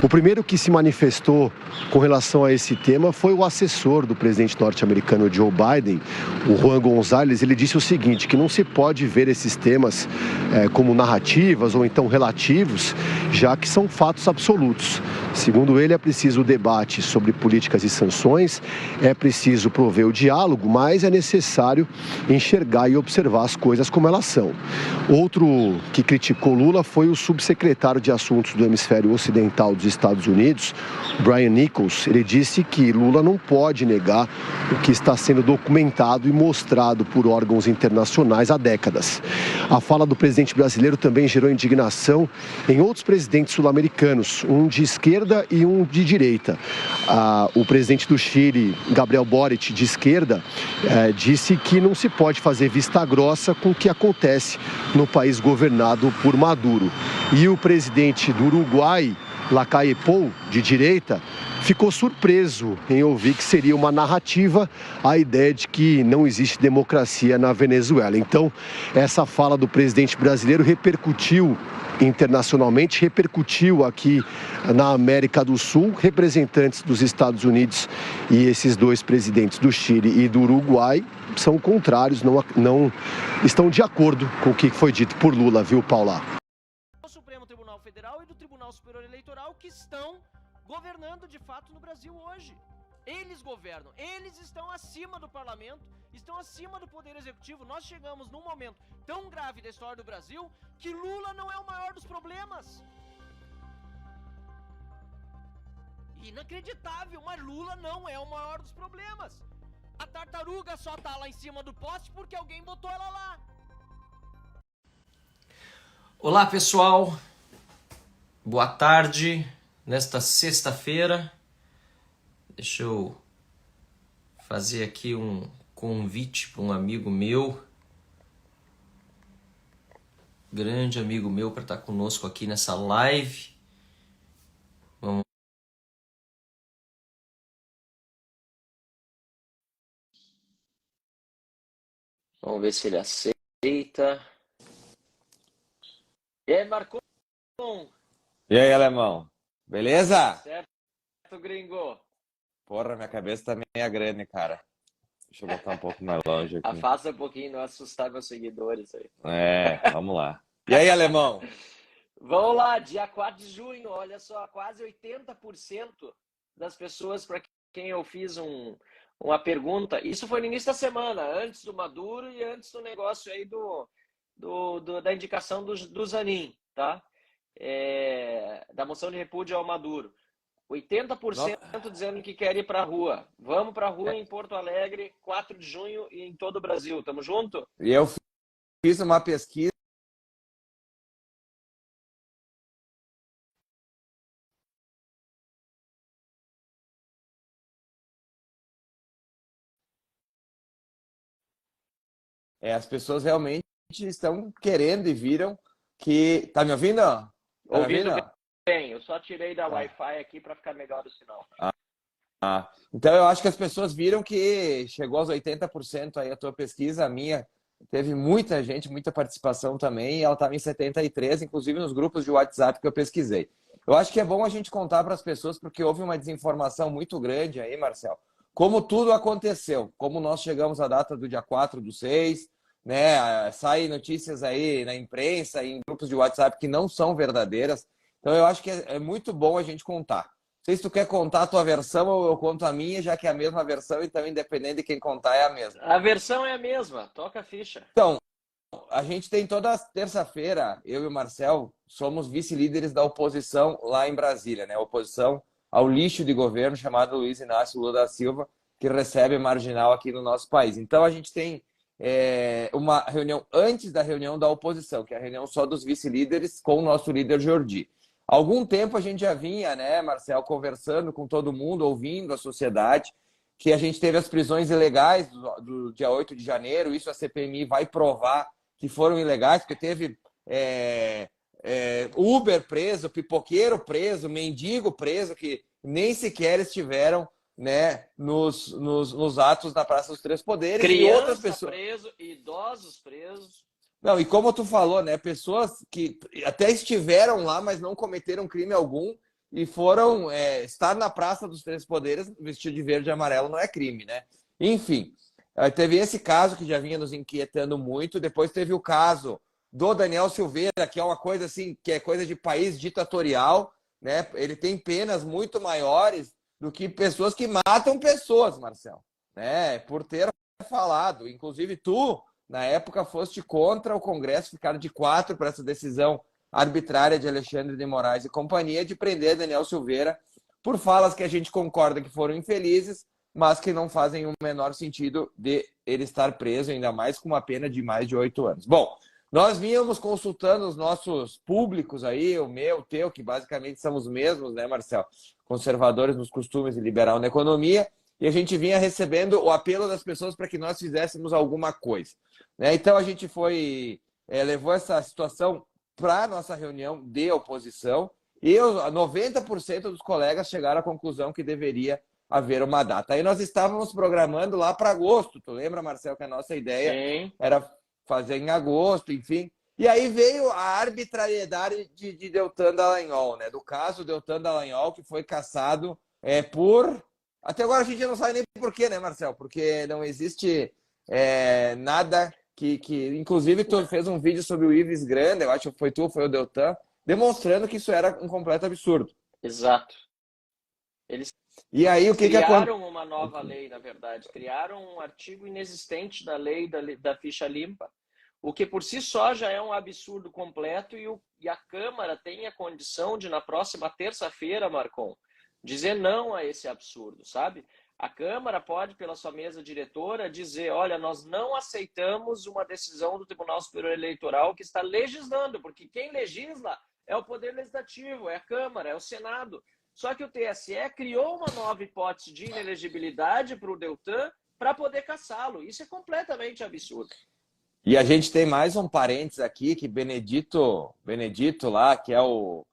primeiro que se manifestou com relação a esse tema foi o assessor do presidente norte-americano Joe Biden, o Juan Gonzalez. Ele disse o seguinte, que não se pode ver esses temas como narrativas ou então relativos, já que são fatos absolutos. Segundo ele, é preciso o debate sobre políticas e sanções, é preciso prover o diálogo, mas é necessário enxergar e observar as coisas como elas são. Outro que criticou Lula foi o subsecretário de Assuntos do Hemisfério Ocidental dos Estados Unidos, Brian Nichols. Ele disse que Lula não pode negar o que está sendo documentado e mostrado por órgãos internacionais há décadas. A fala do presidente brasileiro também gerou indignação em outros presidentes sul-americanos, um de esquerda e um de direita. O presidente do Chile, Gabriel Boric, de esquerda, disse que não se pode fazer vista grossa com o que acontece no país governado por Maduro. E o presidente do Uruguai, Lacalle Pou, de direita, ficou surpreso em ouvir que seria uma narrativa a ideia de que não existe democracia na Venezuela. Então, essa fala do presidente brasileiro repercutiu internacionalmente, repercutiu aqui na América do Sul. Representantes dos Estados Unidos e esses dois presidentes do Chile e do Uruguai são contrários, não estão de acordo com o que foi dito por Lula, viu, Paula? Do Supremo Tribunal Federal e do Tribunal Superior Eleitoral que estão governando de fato no Brasil hoje. Eles governam, eles estão acima do parlamento, estão acima do poder executivo. Nós chegamos num momento tão grave da história do Brasil que Lula não é o maior dos problemas. Inacreditável, mas Lula não é o maior dos problemas. A tartaruga só tá lá em cima do poste porque alguém botou ela lá. Olá, pessoal. Boa tarde. Nesta sexta-feira, deixa eu fazer aqui um convite para um amigo meu, grande amigo meu, para estar conosco aqui nessa live. Vamos ver se ele aceita. E aí, Marcon? E aí, alemão? Beleza? Certo, gringo? Porra, minha cabeça tá meio grande, cara. Deixa eu botar um pouco mais longe aqui. Afasta um pouquinho, não assustar meus seguidores aí. Vamos lá. E aí, alemão? Vamos lá, dia 4 de junho, olha só, quase 80% das pessoas para quem eu fiz uma pergunta, isso foi no início da semana, antes do Maduro e antes do negócio aí da indicação do Zanin, tá? Da moção de repúdio ao Maduro. 80% dizendo que quer ir para a rua. Vamos para a rua em Porto Alegre, 4 de junho e em todo o Brasil. Tamo junto? E eu fiz uma pesquisa. As pessoas realmente estão querendo e viram que... Tá me ouvindo? Ouvindo bem. Eu só tirei da Wi-Fi aqui para ficar melhor o sinal. Então eu acho que as pessoas viram que chegou aos 80% aí a tua pesquisa, a minha teve muita gente, muita participação também, e ela estava em 73%, inclusive nos grupos de WhatsApp que eu pesquisei. Eu acho que é bom a gente contar para as pessoas, porque houve uma desinformação muito grande aí, Marcel. Como tudo aconteceu, como nós chegamos à data do dia 4/6, né? Saem notícias aí na imprensa, em grupos de WhatsApp que não são verdadeiras. Então eu acho que é muito bom a gente contar. Não sei se tu quer contar a tua versão ou eu conto a minha, já que é a mesma versão, então independente de quem contar é a mesma. A versão é a mesma, toca a ficha. Então, a gente tem toda terça-feira, eu e o Marcel, somos vice-líderes da oposição lá em Brasília, né? Oposição ao lixo de governo chamado Luiz Inácio Lula da Silva, que recebe marginal aqui no nosso país. Então a gente tem uma reunião antes da reunião da oposição, que é a reunião só dos vice-líderes com o nosso líder Jordi. Há algum tempo a gente já vinha, né, Marcel, conversando com todo mundo, ouvindo a sociedade, que a gente teve as prisões ilegais do dia 8 de janeiro, isso a CPMI vai provar que foram ilegais, porque teve Uber preso, pipoqueiro preso, mendigo preso, que nem sequer estiveram, né, nos atos da Praça dos Três Poderes. Criança e outras pessoas preso, idosos presos. Não, e como tu falou, né, pessoas que até estiveram lá, mas não cometeram crime algum e foram estar na Praça dos Três Poderes vestido de verde e amarelo não é crime, né? Enfim, teve esse caso que já vinha nos inquietando muito. Depois teve o caso do Daniel Silveira, que é uma coisa assim, que é coisa de país ditatorial, né? Ele tem penas muito maiores do que pessoas que matam pessoas, Marcelo, né? Por ter falado. Inclusive tu, na época, foste contra o Congresso ficar de 4 para essa decisão arbitrária de Alexandre de Moraes e companhia de prender Daniel Silveira por falas que a gente concorda que foram infelizes, mas que não fazem o menor sentido de ele estar preso, ainda mais com uma pena de mais de 8 anos. Bom, nós vínhamos consultando os nossos públicos aí, o meu, o teu, que basicamente são os mesmos, né, Marcelo? Conservadores nos costumes e liberal na economia, e a gente vinha recebendo o apelo das pessoas para que nós fizéssemos alguma coisa, né? Então a gente levou essa situação para a nossa reunião de oposição e 90% dos colegas chegaram à conclusão que deveria haver uma data. Aí nós estávamos programando lá para agosto. Tu lembra, Marcelo, que a nossa ideia era fazer em agosto, enfim. E aí veio a arbitrariedade de Deltan Dallagnol, né? Do caso Deltan Dallagnol, que foi cassado por... Até agora a gente não sabe nem por quê, né, Marcelo? Porque não existe nada... Inclusive, tu fez um vídeo sobre o Ives Grande, eu acho que foi tu, foi o Deltan, demonstrando que isso era um completo absurdo. Exato. Eles e aí, criaram uma nova lei, na verdade. Criaram um artigo inexistente da lei da ficha limpa, o que por si só já é um absurdo completo, e a Câmara tem a condição de, na próxima terça-feira, Marcon, dizer não a esse absurdo, sabe? A Câmara pode, pela sua mesa diretora, dizer, olha, nós não aceitamos uma decisão do Tribunal Superior Eleitoral que está legislando, porque quem legisla é o Poder Legislativo, é a Câmara, é o Senado. Só que o TSE criou uma nova hipótese de inelegibilidade para o Deltan para poder cassá-lo. Isso é completamente absurdo. E a gente tem mais um parênteses aqui, que Benedito lá, que é o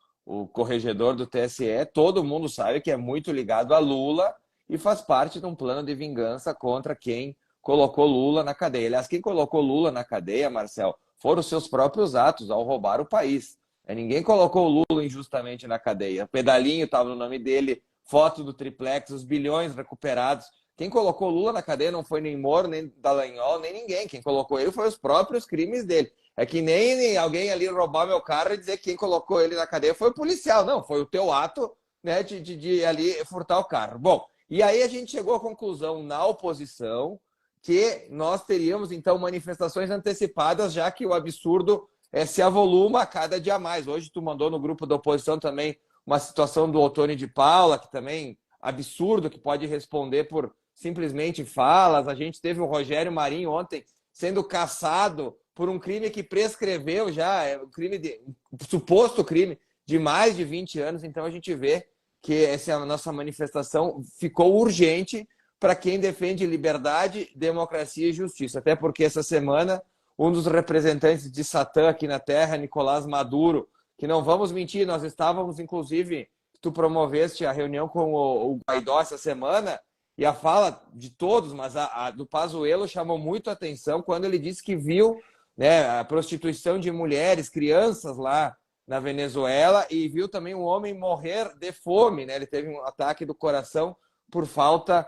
corregedor do TSE, todo mundo sabe que é muito ligado a Lula, e faz parte de um plano de vingança contra quem colocou Lula na cadeia. Aliás, quem colocou Lula na cadeia, Marcel, foram os seus próprios atos ao roubar o país. Ninguém colocou o Lula injustamente na cadeia. O pedalinho estava no nome dele, foto do triplex, os bilhões recuperados. Quem colocou Lula na cadeia não foi nem Moro, nem Dallagnol, nem ninguém. Quem colocou ele foi os próprios crimes dele. É que nem alguém ali roubar meu carro e dizer que quem colocou ele na cadeia foi o policial. Não, foi o teu ato, né, de ali furtar o carro. Bom, e aí a gente chegou à conclusão na oposição que nós teríamos, então, manifestações antecipadas, já que o absurdo se avoluma a cada dia mais. Hoje tu mandou no grupo da oposição também uma situação do Ottoni de Paula, que também absurdo, que pode responder por simplesmente falas. A gente teve o Rogério Marinho ontem sendo cassado por um crime que prescreveu já, um suposto crime de mais de 20 anos. Então a gente vê que essa nossa manifestação ficou urgente para quem defende liberdade, democracia e justiça. Até porque essa semana um dos representantes de Satã aqui na Terra, Nicolás Maduro, que não vamos mentir, nós estávamos, inclusive, tu promoveste a reunião com o Guaidó essa semana, e a fala de todos, mas a do Pazuello chamou muito a atenção quando ele disse que viu, né, a prostituição de mulheres, crianças lá na Venezuela, e viu também um homem morrer de fome, né? Ele teve um ataque do coração por falta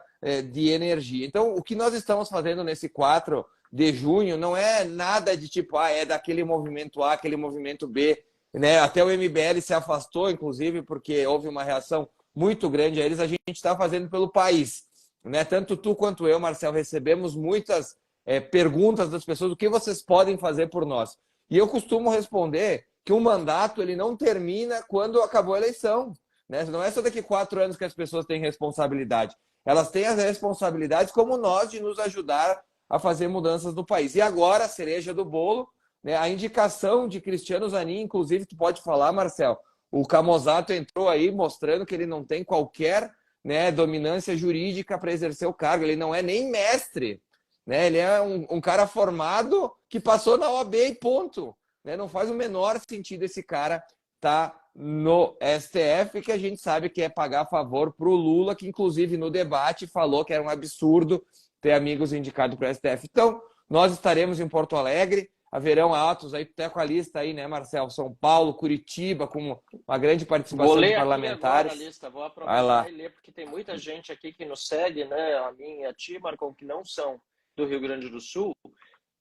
de energia. Então, o que nós estamos fazendo nesse 4 de junho não é nada de tipo, é daquele movimento A, aquele movimento B, né? Até o MBL se afastou, inclusive, porque houve uma reação muito grande a eles. A gente está fazendo pelo país, né? Tanto tu quanto eu, Marcel, recebemos muitas perguntas das pessoas, o que vocês podem fazer por nós? E eu costumo responder que um mandato ele não termina quando acabou a eleição, né? Não é só daqui 4 anos que as pessoas têm responsabilidade. Elas têm as responsabilidades como nós de nos ajudar a fazer mudanças no país. E agora, a cereja do bolo, né? A indicação de Cristiano Zanin, inclusive, tu pode falar, Marcel, o Camozato entrou aí mostrando que ele não tem qualquer, né, dominância jurídica para exercer o cargo. Ele não é nem mestre, né? Ele é um cara formado que passou na OAB e ponto. Né? Não faz o menor sentido esse cara tá no STF, que a gente sabe que é pagar favor para o Lula, que inclusive no debate falou que era um absurdo ter amigos indicados para o STF. Então, nós estaremos em Porto Alegre. haverão atos aí, até com a lista aí, né, Marcel? São Paulo, Curitiba, com uma grande participação Vou ler de parlamentares. aqui agora a lista, vou Vai lá. aproveitar e ler, porque tem muita gente aqui que nos segue, né? A mim e a ti, Marcon, que não são do Rio Grande do Sul.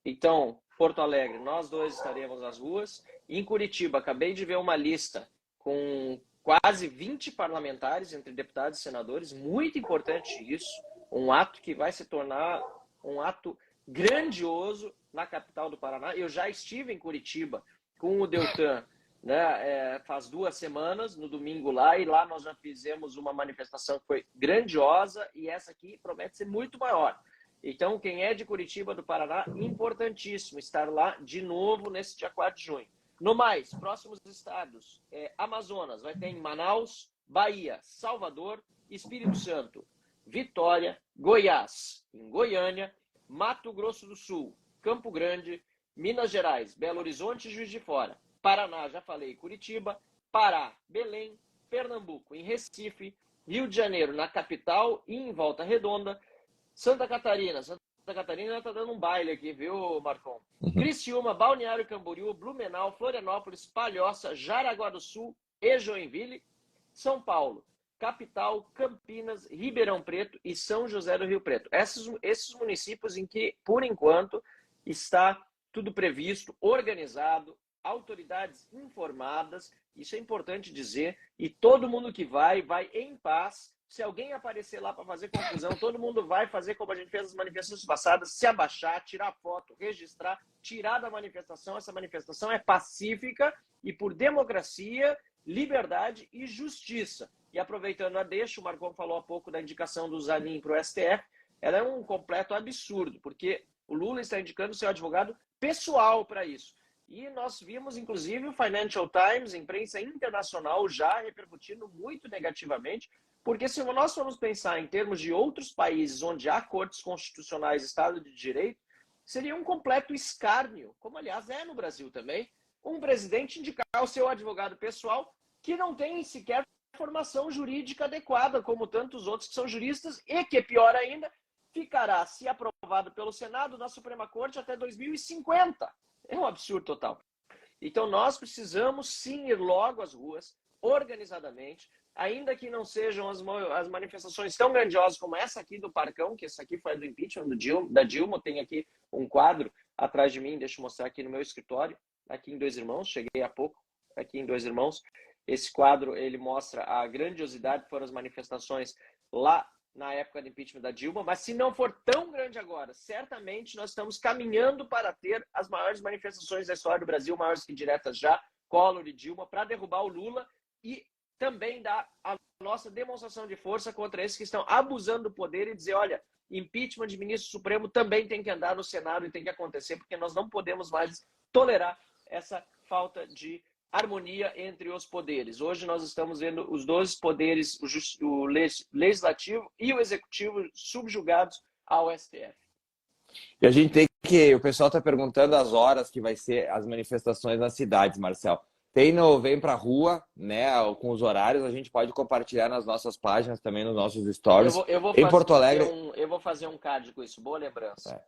Então, Porto Alegre, nós dois estaremos nas ruas. Em Curitiba, acabei de ver uma lista com quase 20 parlamentares, entre deputados e senadores. Muito importante isso. Um ato que vai se tornar um ato grandioso na capital do Paraná. Eu já estive em Curitiba com o Deltan, né, faz 2 semanas, no domingo lá, e lá nós já fizemos uma manifestação que foi grandiosa, e essa aqui promete ser muito maior. Então, quem é de Curitiba, do Paraná, importantíssimo estar lá de novo nesse dia 4 de junho. No mais, próximos estados, Amazonas, vai ter em Manaus, Bahia, Salvador, Espírito Santo, Vitória, Goiás, em Goiânia, Mato Grosso do Sul, Campo Grande, Minas Gerais, Belo Horizonte e Juiz de Fora. Paraná, já falei, Curitiba, Pará, Belém, Pernambuco, em Recife, Rio de Janeiro, na capital e em Volta Redonda, Santa Catarina está dando um baile aqui, viu, Marcon? Criciúma, Balneário Camboriú, Blumenau, Florianópolis, Palhoça, Jaraguá do Sul e Joinville, São Paulo, capital, Campinas, Ribeirão Preto e São José do Rio Preto. Esses municípios em que, por enquanto, está tudo previsto, organizado, autoridades informadas, isso é importante dizer, e todo mundo que vai em paz. Se alguém aparecer lá para fazer confusão, todo mundo vai fazer como a gente fez nas manifestações passadas, se abaixar, tirar foto, registrar, tirar da manifestação. Essa manifestação é pacífica e por democracia, liberdade e justiça. E aproveitando a deixa, o Marcon falou há pouco da indicação do Zanin para o STF, ela é um completo absurdo, porque o Lula está indicando seu advogado pessoal para isso. E nós vimos, inclusive, o Financial Times, imprensa internacional, já repercutindo muito negativamente, porque se nós formos pensar em termos de outros países onde há cortes constitucionais, Estado de Direito, seria um completo escárnio, como aliás é no Brasil também, um presidente indicar o seu advogado pessoal que não tem sequer formação jurídica adequada, como tantos outros que são juristas, e que, pior ainda, ficará, se aprovado pelo Senado, na Suprema Corte até 2050. É um absurdo total. Então nós precisamos sim ir logo às ruas, organizadamente, ainda que não sejam as manifestações tão grandiosas como essa aqui do Parcão, que essa aqui foi a do impeachment da Dilma. Tem aqui um quadro atrás de mim, deixa eu mostrar aqui no meu escritório, aqui em Dois Irmãos, cheguei há pouco, aqui em Dois Irmãos. Esse quadro, ele mostra a grandiosidade que foram as manifestações lá na época do impeachment da Dilma, mas se não for tão grande agora, certamente nós estamos caminhando para ter as maiores manifestações da história do Brasil, maiores que diretas já, Collor e Dilma, para derrubar o Lula e também dar a nossa demonstração de força contra esses que estão abusando do poder e dizer, olha, impeachment de ministro supremo também tem que andar no Senado e tem que acontecer, porque nós não podemos mais tolerar essa falta de harmonia entre os poderes. Hoje nós estamos vendo os 2 poderes, o legislativo e o executivo, subjugados ao STF. E a gente tem que... O pessoal está perguntando as horas que vai ser as manifestações nas cidades, Marcel. Vem pra rua, né, com os horários, a gente pode compartilhar nas nossas páginas, também nos nossos stories. Em Porto Alegre... Eu vou fazer um card com isso, boa lembrança.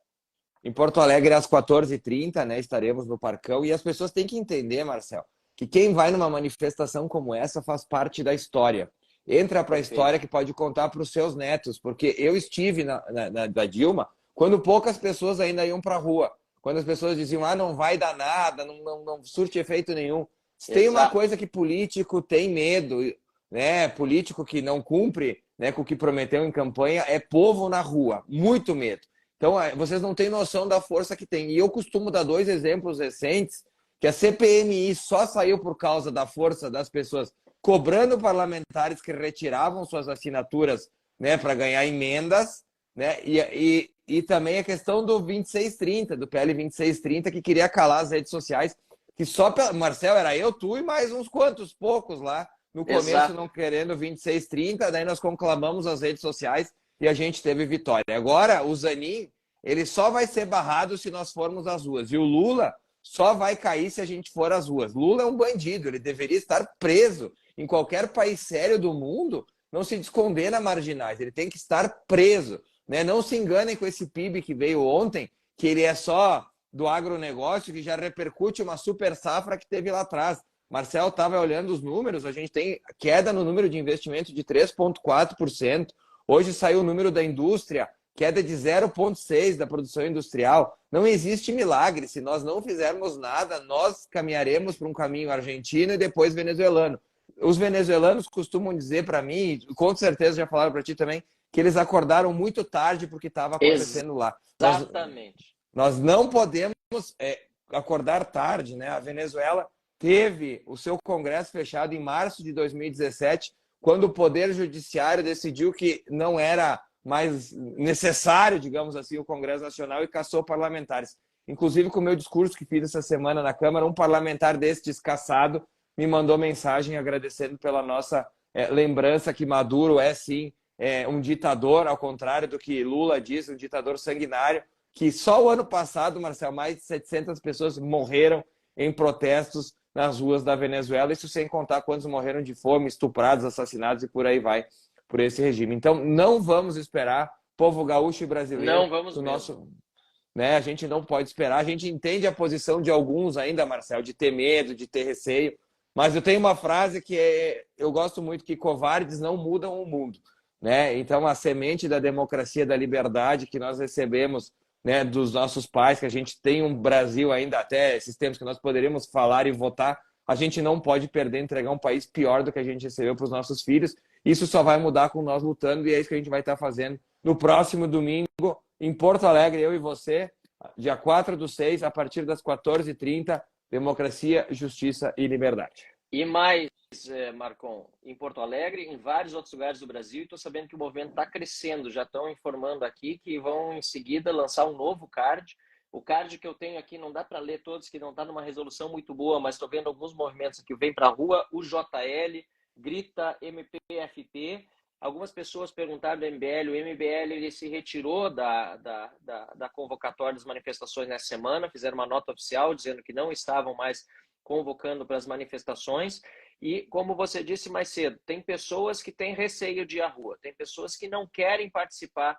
Em Porto Alegre, às 14h30, né, estaremos no Parcão, e as pessoas têm que entender, Marcel, que quem vai numa manifestação como essa faz parte da história. Entra para a história que pode contar para os seus netos, porque eu estive da Dilma quando poucas pessoas ainda iam para a rua. Quando as pessoas diziam, não vai dar nada, não surte efeito nenhum. Se tem uma coisa que político tem medo, né? Político que não cumpre, né, com o que prometeu em campanha, é povo na rua. Muito medo. Então, vocês não têm noção da força que tem. E eu costumo dar 2 exemplos recentes, que a CPMI só saiu por causa da força das pessoas cobrando parlamentares que retiravam suas assinaturas, né, para ganhar emendas, né? E também a questão do 2630, do PL 2630, que queria calar as redes sociais, que só, Marcel, era eu, tu e mais uns quantos, poucos lá, no começo não querendo 2630, daí nós conclamamos as redes sociais e a gente teve vitória. Agora, o Zanin, ele só vai ser barrado se nós formos às ruas. E o Lula só vai cair se a gente for às ruas. Lula é um bandido, ele deveria estar preso. Em qualquer país sério do mundo, não se esconder na marginais, ele tem que estar preso. Né? Não se enganem com esse PIB que veio ontem, que ele é só do agronegócio, que já repercute uma super safra que teve lá atrás. Marcel estava olhando os números, a gente tem queda no número de investimento de 3,4%. Hoje saiu o número da indústria, queda de 0,6% da produção industrial. Não existe milagre. Se nós não fizermos nada, nós caminharemos para um caminho argentino e depois venezuelano. Os venezuelanos costumam dizer para mim, com certeza já falaram para ti também, que eles acordaram muito tarde porque estava acontecendo lá. Exatamente. Nós não podemos acordar tarde, né? A Venezuela teve o seu congresso fechado em março de 2017, quando o Poder Judiciário decidiu que não era mais necessário, digamos assim, o Congresso Nacional e cassou parlamentares. Inclusive, com o meu discurso que fiz essa semana na Câmara, um parlamentar desse descassado me mandou mensagem agradecendo pela nossa lembrança que Maduro é, sim, um ditador, ao contrário do que Lula diz, um ditador sanguinário, que só o ano passado, Marcel, mais de 700 pessoas morreram em protestos nas ruas da Venezuela, isso sem contar quantos morreram de fome, estuprados, assassinados e por aí vai, por esse regime. Então, não vamos esperar, povo gaúcho e brasileiro, não vamos do nosso... Né? A gente não pode esperar, a gente entende a posição de alguns ainda, Marcel, de ter medo, de ter receio, mas eu tenho uma frase que eu gosto muito, que covardes não mudam o mundo. Né? Então, a semente da democracia, da liberdade que nós recebemos, né, dos nossos pais, que a gente tem um Brasil ainda até esses tempos que nós poderíamos falar e votar, a gente não pode perder, entregar um país pior do que a gente recebeu para os nossos filhos. Isso só vai mudar com nós lutando e é isso que a gente vai estar fazendo no próximo domingo em Porto Alegre, eu e você, dia 4/6, a partir das 14h30, Democracia, Justiça e Liberdade. E mais, Marcon, em Porto Alegre, em vários outros lugares do Brasil, estou sabendo que o movimento está crescendo. Já estão informando aqui que vão em seguida lançar um novo card. O card que eu tenho aqui não dá para ler todos, que não está numa resolução muito boa, mas estou vendo alguns movimentos aqui. Vem para a rua, UJL, grita MPFP. Algumas pessoas perguntaram do MBL. O MBL ele se retirou da convocatória das manifestações nessa semana, fizeram uma nota oficial dizendo que não estavam mais convocando para as manifestações. E, como você disse mais cedo, tem pessoas que têm receio de ir à rua, tem pessoas que não querem participar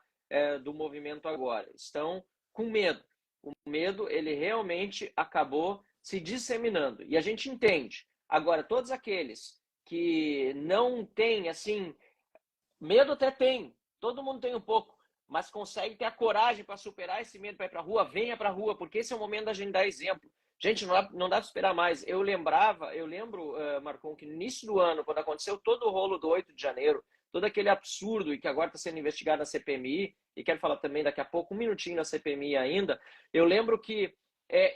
do movimento agora, estão com medo. O medo, ele realmente acabou se disseminando. E a gente entende. Agora, todos aqueles que não têm, assim, medo até tem, todo mundo tem um pouco, mas consegue ter a coragem para superar esse medo para ir para a rua, venha para a rua, porque esse é o momento da gente dar exemplo. Gente, não dá para esperar mais. Eu lembro, Marcon, que no início do ano, quando aconteceu todo o rolo do 8 de janeiro, todo aquele absurdo e que agora está sendo investigado na CPMI, e quero falar também daqui a pouco, um minutinho na CPMI ainda, eu lembro que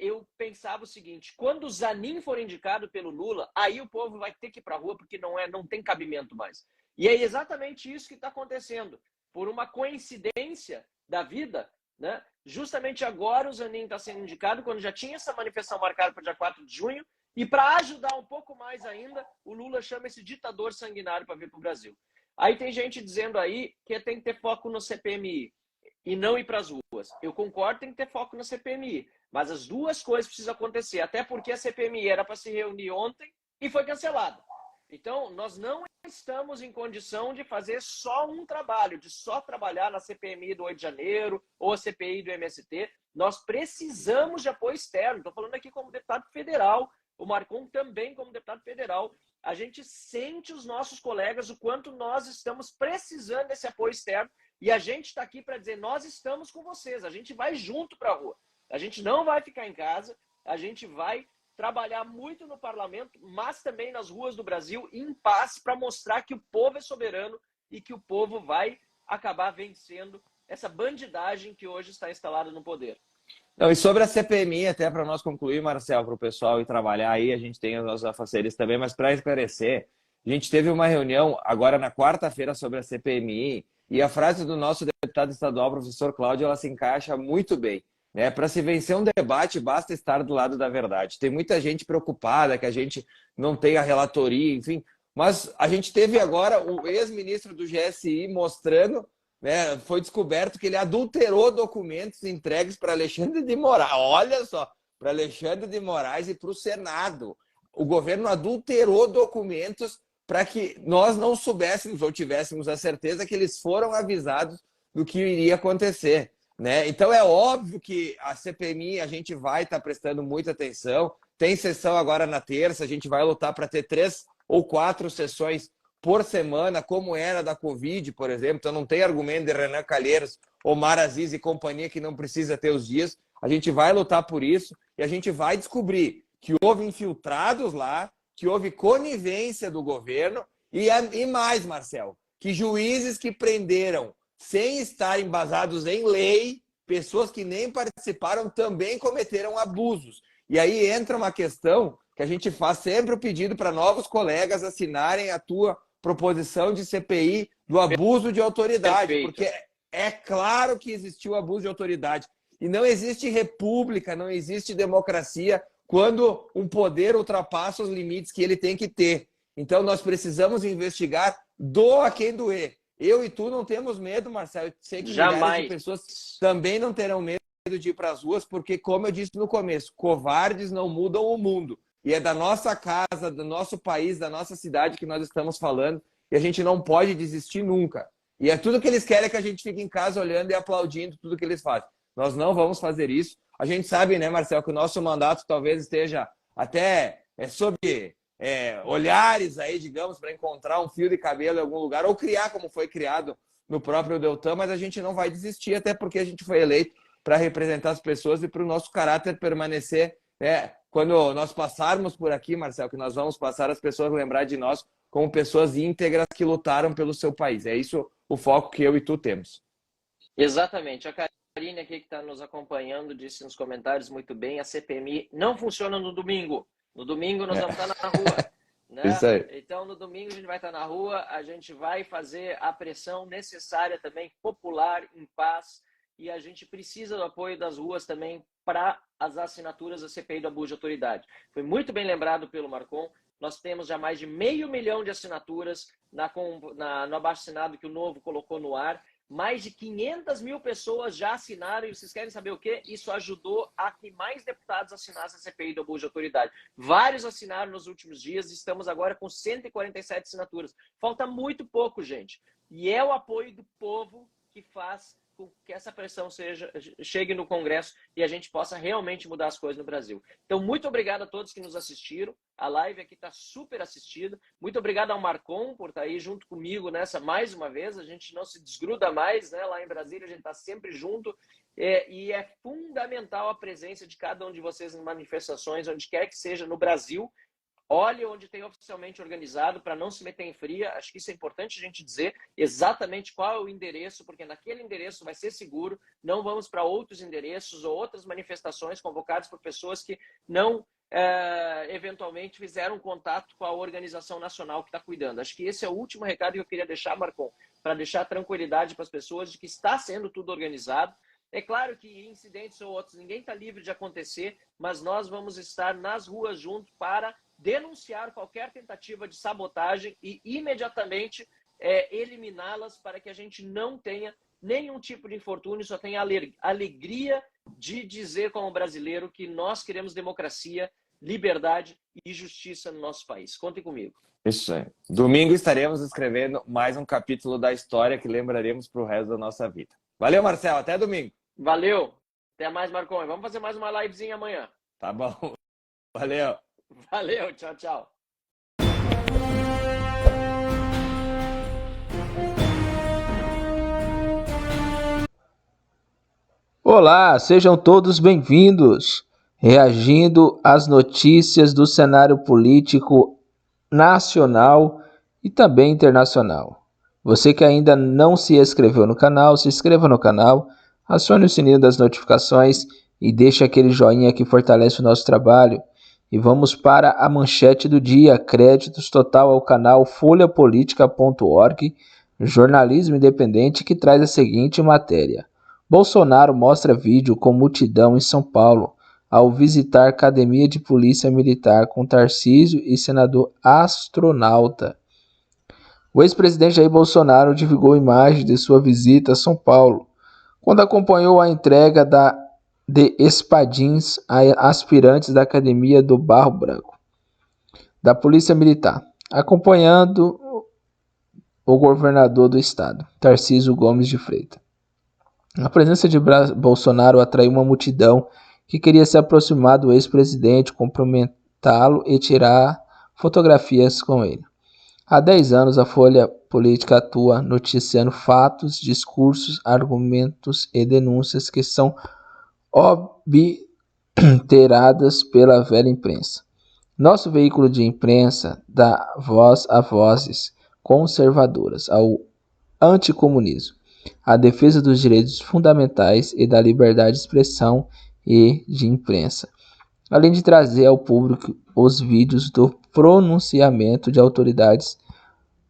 eu pensava o seguinte, quando o Zanin for indicado pelo Lula, aí o povo vai ter que ir para a rua porque não tem cabimento mais. E é exatamente isso que está acontecendo. Por uma coincidência da vida, né? Justamente agora o Zanin está sendo indicado, quando já tinha essa manifestação marcada para o dia 4 de junho, e para ajudar um pouco mais ainda, o Lula chama esse ditador sanguinário para vir para o Brasil. Aí tem gente dizendo aí que tem que ter foco no CPMI e não ir para as ruas. Eu concordo, tem que ter foco no CPMI, mas as duas coisas precisam acontecer, até porque a CPMI era para se reunir ontem e foi cancelada. Então, nós não estamos em condição de fazer só um trabalho, de só trabalhar na CPMI do 8 de janeiro ou a CPI do MST. Nós precisamos de apoio externo. Estou falando aqui como deputado federal, o Marcon também como deputado federal. A gente sente os nossos colegas o quanto nós estamos precisando desse apoio externo e a gente está aqui para dizer, nós estamos com vocês, a gente vai junto para a rua. A gente não vai ficar em casa, a gente vai trabalhar muito no parlamento, mas também nas ruas do Brasil, em paz, para mostrar que o povo é soberano e que o povo vai acabar vencendo essa bandidagem que hoje está instalada no poder. Não, e sobre a CPMI, até para nós concluir, Marcel, para o pessoal ir trabalhar aí, a gente tem os nossos afaceres também, mas para esclarecer, a gente teve uma reunião agora na quarta-feira sobre a CPMI e a frase do nosso deputado estadual, professor Cláudio, ela se encaixa muito bem. Né? Para se vencer um debate, basta estar do lado da verdade. Tem muita gente preocupada que a gente não tem a relatoria, enfim. Mas a gente teve agora o ex-ministro do GSI mostrando, né? Foi descoberto que ele adulterou documentos entregues para Alexandre de Moraes. Olha só, para Alexandre de Moraes e para o Senado. O governo adulterou documentos para que nós não soubéssemos ou tivéssemos a certeza que eles foram avisados do que iria acontecer. né? Então é óbvio que a CPMI a gente vai estar prestando muita atenção. Tem sessão agora na terça, a gente vai lutar para ter 3 ou 4 sessões por semana, como era da Covid, por exemplo. Então não tem argumento de Renan Calheiros, Omar Aziz e companhia que não precisa ter os dias. A gente vai lutar por isso e a gente vai descobrir que houve infiltrados lá, que houve conivência do governo e mais, Marcel, que juízes que prenderam sem estar embasados em lei, pessoas que nem participaram também cometeram abusos. E aí entra uma questão que a gente faz sempre o pedido para novos colegas assinarem a tua proposição de CPI do abuso de autoridade, Perfeito. porque é claro que existiu abuso de autoridade. E não existe república, não existe democracia quando um poder ultrapassa os limites que ele tem que ter. Então nós precisamos investigar, doa quem doer. Eu e tu não temos medo, Marcelo. Eu sei que milhares de pessoas também não terão medo de ir para as ruas, porque, como eu disse no começo, covardes não mudam o mundo. E é da nossa casa, do nosso país, da nossa cidade que nós estamos falando, e a gente não pode desistir nunca. E é tudo que eles querem que a gente fique em casa olhando e aplaudindo tudo que eles fazem. Nós não vamos fazer isso. A gente sabe, né, Marcelo, que o nosso mandato talvez esteja até sob olhares aí, digamos, para encontrar um fio de cabelo em algum lugar, ou criar como foi criado no próprio Deltan, mas a gente não vai desistir, até porque a gente foi eleito para representar as pessoas e para o nosso caráter permanecer. Quando nós passarmos por aqui, Marcelo, que nós vamos passar, as pessoas lembrar de nós como pessoas íntegras que lutaram pelo seu país. É isso o foco que eu e tu temos. Exatamente. A Karine aqui que está nos acompanhando disse nos comentários muito bem, a CPMI não funciona no domingo. No domingo nós vamos estar na rua. Né? Isso aí. Então, no domingo a gente vai estar na rua, a gente vai fazer a pressão necessária também, popular, em paz, e a gente precisa do apoio das ruas também para as assinaturas da CPI do abuso de autoridade. Foi muito bem lembrado pelo Marcon, nós temos já mais de 500 mil de assinaturas no abaixo-assinado que o Novo colocou no ar. Mais de 500 mil pessoas já assinaram, e vocês querem saber o quê? Isso ajudou a que mais deputados assinassem a CPI do abuso de autoridade. Vários assinaram nos últimos dias, estamos agora com 147 assinaturas. Falta muito pouco, gente. E é o apoio do povo que faz com que essa pressão chegue no Congresso e a gente possa realmente mudar as coisas no Brasil. Então, muito obrigado a todos que nos assistiram. A live aqui está super assistida. Muito obrigado ao Marcon por estar aí junto comigo nessa mais uma vez. A gente não se desgruda mais, né? Lá em Brasília a gente está sempre junto. E é fundamental a presença de cada um de vocês em manifestações, onde quer que seja no Brasil. Olhe onde tem oficialmente organizado para não se meter em fria. Acho que isso é importante a gente dizer exatamente qual é o endereço, porque naquele endereço vai ser seguro. Não vamos para outros endereços ou outras manifestações convocadas por pessoas que não eventualmente fizeram contato com a organização nacional que está cuidando. Acho que esse é o último recado que eu queria deixar, Marcon, para deixar tranquilidade para as pessoas de que está sendo tudo organizado. É claro que incidentes ou outros, ninguém está livre de acontecer, mas nós vamos estar nas ruas juntos para denunciar qualquer tentativa de sabotagem e imediatamente eliminá-las para que a gente não tenha nenhum tipo de infortúnio, só tenha alegria de dizer como brasileiro que nós queremos democracia, liberdade e justiça no nosso país. Contem comigo. Isso aí. Domingo estaremos escrevendo mais um capítulo da história que lembraremos para o resto da nossa vida. Valeu, Marcelo. Até domingo. Valeu. Até mais, Marcon. Vamos fazer mais uma livezinha amanhã. Tá bom. Valeu. Valeu. Tchau, tchau. Olá, sejam todos bem-vindos. Reagindo às notícias do cenário político nacional e também internacional. Você que ainda não se inscreveu no canal, se inscreva no canal, acione o sininho das notificações e deixe aquele joinha que fortalece o nosso trabalho. E vamos para a manchete do dia. Créditos total ao canal folhapolitica.org, jornalismo independente, que traz a seguinte matéria. Bolsonaro mostra vídeo com multidão em São Paulo ao visitar academia de polícia militar com Tarcísio e senador astronauta. O ex-presidente Jair Bolsonaro divulgou imagem de sua visita a São Paulo, quando acompanhou a entrega de espadins a aspirantes da Academia do Barro Branco, da Polícia Militar, acompanhando o governador do estado, Tarcísio Gomes de Freitas. A presença de Bolsonaro atraiu uma multidão que queria se aproximar do ex-presidente, cumprimentá-lo e tirar fotografias com ele. Há 10 anos, a Folha Política atua noticiando fatos, discursos, argumentos e denúncias que são obteradas pela velha imprensa. Nosso veículo de imprensa dá voz a vozes conservadoras, ao anticomunismo, à defesa dos direitos fundamentais e da liberdade de expressão e de imprensa, além de trazer ao público os vídeos do pronunciamento de autoridades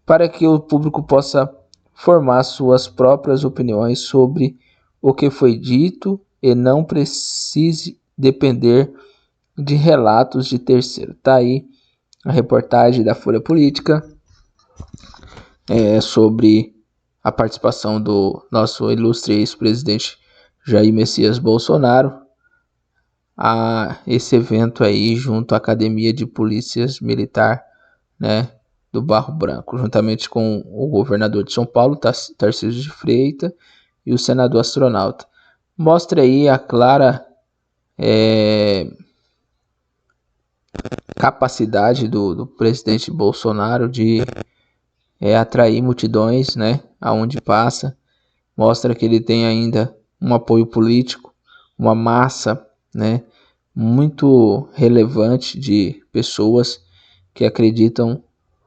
para que o público possa formar suas próprias opiniões sobre o que foi dito e não precise depender de relatos de terceiro. Tá aí a reportagem da Folha Política sobre a participação do nosso ilustre ex-presidente Jair Messias Bolsonaro a esse evento aí junto à Academia de Polícias Militar, né, do Barro Branco, juntamente com o governador de São Paulo, Tarcísio de Freitas, e o senador astronauta. Mostra aí a clara capacidade do presidente Bolsonaro de atrair multidões, né, aonde passa. Mostra que ele tem ainda um apoio político, uma massa, né, muito relevante de pessoas que acreditam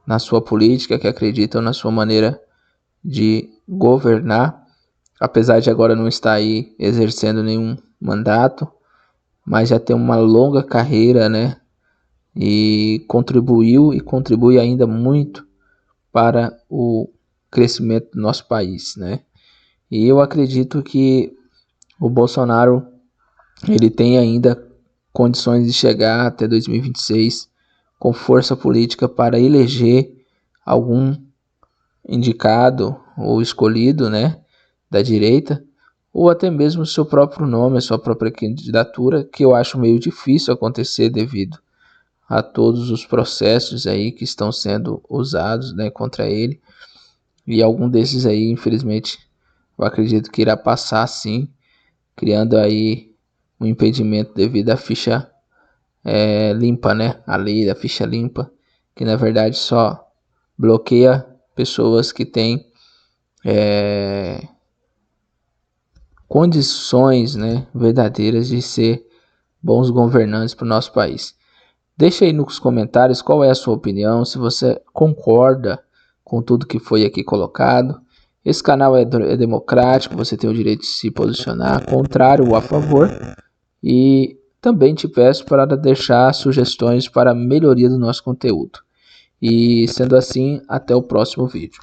na sua política, que acreditam na sua maneira de governar, apesar de agora não estar aí exercendo nenhum mandato, mas já tem uma longa carreira, né, e contribuiu e contribui ainda muito para o crescimento do nosso país, né? E eu acredito que o Bolsonaro ele tem ainda condições de chegar até 2026 com força política para eleger algum indicado ou escolhido, né, da direita, ou até mesmo seu próprio nome, a sua própria candidatura, que eu acho meio difícil acontecer devido a todos os processos aí que estão sendo usados, né, contra ele. E algum desses aí, infelizmente, eu acredito que irá passar sim, criando aí um impedimento devido à ficha limpa, né? A lei da ficha limpa, que na verdade só bloqueia pessoas que têm condições, né, verdadeiras de ser bons governantes para o nosso país. Deixa aí nos comentários qual é a sua opinião, se você concorda com tudo que foi aqui colocado. Esse canal é democrático, você tem o direito de se posicionar, contrário ou a favor. E também te peço para deixar sugestões para a melhoria do nosso conteúdo. E sendo assim, até o próximo vídeo.